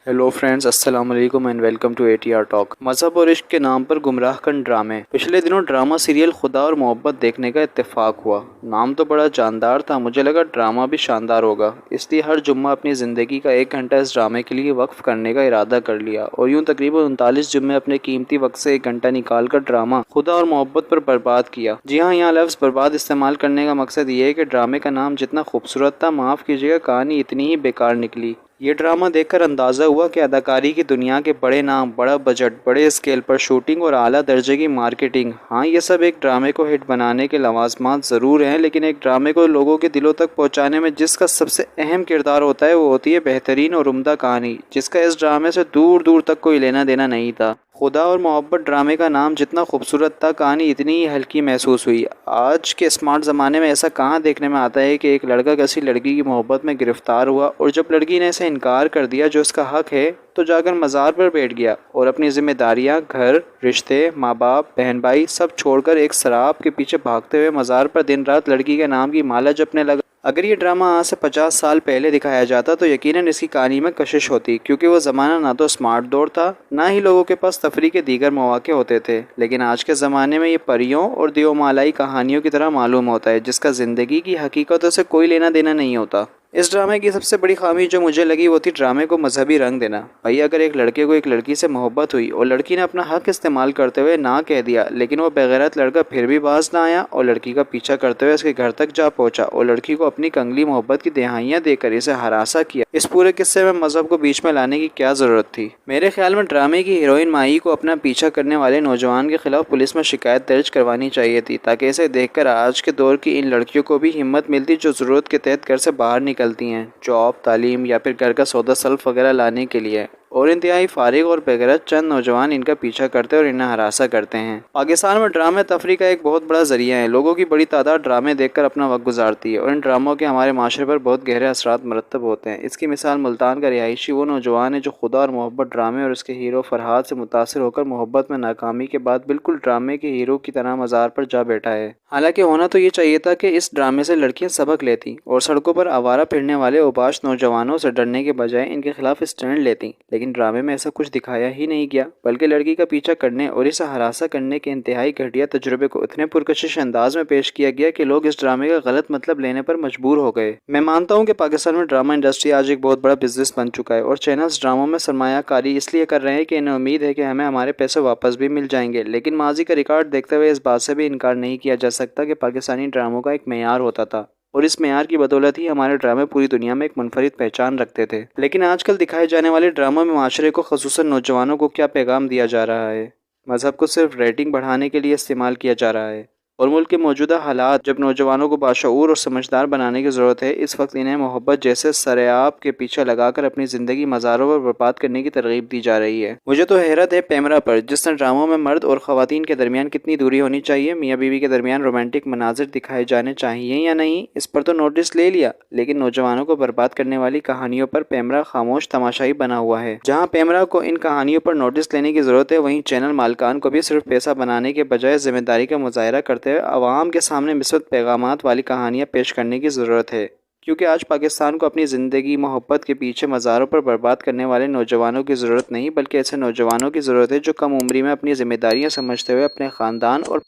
Hello friends, अस्सलाम वालेकुम and welcome to ATR talk. मज़हब और इश्क के नाम पर गुमराह कन ड्रामे। पिछले दिनों ड्रामा सीरियल खुदा और मोहब्बत देखने का इत्तेफाक हुआ। नाम तो बड़ा जानदार था, मुझे लगा ड्रामा भी शानदार होगा, इसलिए हर जुम्मा अपनी ज़िंदगी का 1 घंटा इस ड्रामे के लिए वक्फ करने का इरादा कर लिया और यूँ तकरीबन 39 जुम्मे अपने कीमती वक्त से 1 घंटा निकाल कर ड्रामा खुदा और मोहब्बत पर बर्बाद किया। जी हाँ, यहाँ लफ्ज़ बर्बाद इस्तेमाल करने का मकसद ये है कि ड्रामे का नाम जितना खूबसूरत था, माफ़ कीजिएगा, कहानी इतनी ही बेकार निकली। ये ड्रामा देखकर अंदाज़ा हुआ कि अदाकारी की दुनिया के बड़े नाम, बड़ा बजट, बड़े स्केल पर शूटिंग और आला दर्जे की मार्केटिंग, हाँ ये सब एक ड्रामे को हिट बनाने के लवाजमात ज़रूर हैं, लेकिन एक ड्रामे को लोगों के दिलों तक पहुंचाने में जिसका सबसे अहम किरदार होता है वो होती है बेहतरीन और उम्दा कहानी, जिसका इस ड्रामे से दूर दूर तक कोई लेना देना नहीं था। खुदा और मोहब्बत ड्रामे का नाम जितना खूबसूरत था, कहानी इतनी ही हल्की महसूस हुई। आज के स्मार्ट ज़माने में ऐसा कहाँ देखने में आता है कि एक लड़का किसी लड़की की मोहब्बत में गिरफ्तार हुआ और जब लड़की ने इसे इनकार कर दिया जो उसका हक है, तो जाकर मज़ार पर बैठ गया और अपनी जिम्मेदारियां, घर, रिश्ते, माँ बाप, बहन भाई सब छोड़कर एक शराब के पीछे भागते हुए मज़ार पर दिन रात लड़की के नाम की माला जपने लगा। अगर ये ड्रामा आज से 50 साल पहले दिखाया जाता तो यकीनन इसकी कहानी में कशिश होती, क्योंकि वो ज़माना ना तो स्मार्ट दौर था, ना ही लोगों के पास तफरी के दीगर मौके होते थे। लेकिन आज के ज़माने में ये परियों और दियोमालाई कहानियों की तरह मालूम होता है, जिसका ज़िंदगी की हकीकतों से कोई लेना देना नहीं होता। इस ड्रामे की सबसे बड़ी खामी जो मुझे लगी वो थी ड्रामे को मजहबी रंग देना। भाई, अगर एक लड़के को एक लड़की से मोहब्बत हुई और लड़की ने अपना हक इस्तेमाल करते हुए ना कह दिया, लेकिन वो बेगैरत लड़का फिर भी बाज ना आया और लड़की का पीछा करते हुए उसके घर तक जा पहुंचा और लड़की को अपनी कंगली मोहब्बत की दिहाइयाँ देकर इसे हरासा किया, इस पूरे किस्से में मजहब को बीच में लाने की क्या ज़रूरत थी? मेरे ख्याल में ड्रामे की हीरोइन माही को अपना पीछा करने वाले नौजवान के खिलाफ पुलिस में शिकायत दर्ज करवानी चाहिए थी, ताकि इसे देखकर आज के दौर की इन लड़कियों को भी हिम्मत मिलती जो ज़रूरत के तहत घर से बाहर निकलती हैं, जॉब, तालीम या फिर घर का सौदा सल्फ वगैरह लाने के लिए, और इंतहाई फारिग और बेगैरत चंद नौजवान इनका पीछा करते और इन्हें हरासा करते हैं। पाकिस्तान में ड्रामे तफरी का एक बहुत बड़ा जरिया है। लोगों की बड़ी तादाद ड्रामे देखकर अपना वक्त गुजारती है और इन ड्रामों के हमारे माशरे पर बहुत गहरे असरात मरतब होते हैं। इसकी मिसाल मुल्तान का रिहायशी वो नौजवान है जो खुदा और मोहब्बत ड्रामे और उसके हीरो फरहाद से मुतासर होकर मोहब्बत में नाकामी के बाद बिल्कुल ड्रामे के हीरो की तरह मज़ार पर जा बैठा है। हालांकि होना तो ये चाहिए था कि इस ड्रामे से लड़कियां सबक लेती और सड़कों पर आवारा फिरने वाले ओबाश नौजवानों से डरने के बजाय इनके खिलाफ स्टैंड लेती, लेकिन ड्रामे में ऐसा कुछ दिखाया ही नहीं गया, बल्कि लड़की का पीछा करने और इसे हरासा करने के इंतहाई घटिया तजुर्बे को इतने पुरकशिश अंदाज में पेश किया गया कि लोग इस ड्रामे का गलत मतलब लेने पर मजबूर हो गए। मैं मानता हूँ कि पाकिस्तान में ड्रामा इंडस्ट्री आज एक बहुत बड़ा बिजनेस बन चुका है और चैनल्स ड्रामों में सरमायाकारी इसलिए कर रहे हैं कि इन्हें उम्मीद है कि हमें हमारे पैसे वापस भी मिल जाएंगे, लेकिन माजी का रिकॉर्ड देखते हुए इस बात से भी इनकार नहीं किया जा सकता कि पाकिस्तानी ड्रामों का एक मेयार होता था और इस मेयार की बदौलत ही हमारे ड्रामे पूरी दुनिया में एक मुनफरिद पहचान रखते थे। लेकिन आजकल दिखाए जाने वाले ड्रामों में माशरे को, ख़ुसूसन नौजवानों को क्या पैगाम दिया जा रहा है? मज़हब को सिर्फ रेटिंग बढ़ाने के लिए इस्तेमाल किया जा रहा है और मुल्क के मौजूदा हालात जब नौजवानों को बाशऊर और समझदार बनाने की ज़रूरत है, इस वक्त इन्हें मोहब्बत जैसे सरेआब के पीछे लगाकर अपनी ज़िंदगी मज़ारों पर बर्बाद करने की तरगीब दी जा रही है। मुझे तो हैरत है पैमरा पर, जिसने ड्रामों में मर्द और ख़वातीन के दरमियान कितनी दूरी होनी चाहिए, मियाँ बीवी के दरमियान रोमांटिक मनाजिर दिखाए जाने चाहिए या नहीं, इस पर तो नोटिस ले लिया, लेकिन नौजवानों को बर्बाद करने वाली कहानियों पर पैमरा खामोश तमाशाई बना हुआ है। जहाँ पैमरा को इन कहानियों पर नोटिस लेने की ज़रूरत है, वहीं चैनल मालकान को भी सिर्फ पैसा बनाने के बजाय जिम्मेदारी का मुजाहरा करते आवाम के सामने मिसबत पैगामात वाली कहानियाँ पेश करने की ज़रूरत है, क्योंकि आज पाकिस्तान को अपनी ज़िंदगी मोहब्बत के पीछे मज़ारों पर बर्बाद करने वाले नौजवानों की ज़रूरत नहीं, बल्कि ऐसे नौजवानों की ज़रूरत है जो कम उम्री में अपनी ज़िम्मेदारियाँ समझते हुए अपने ख़ानदान और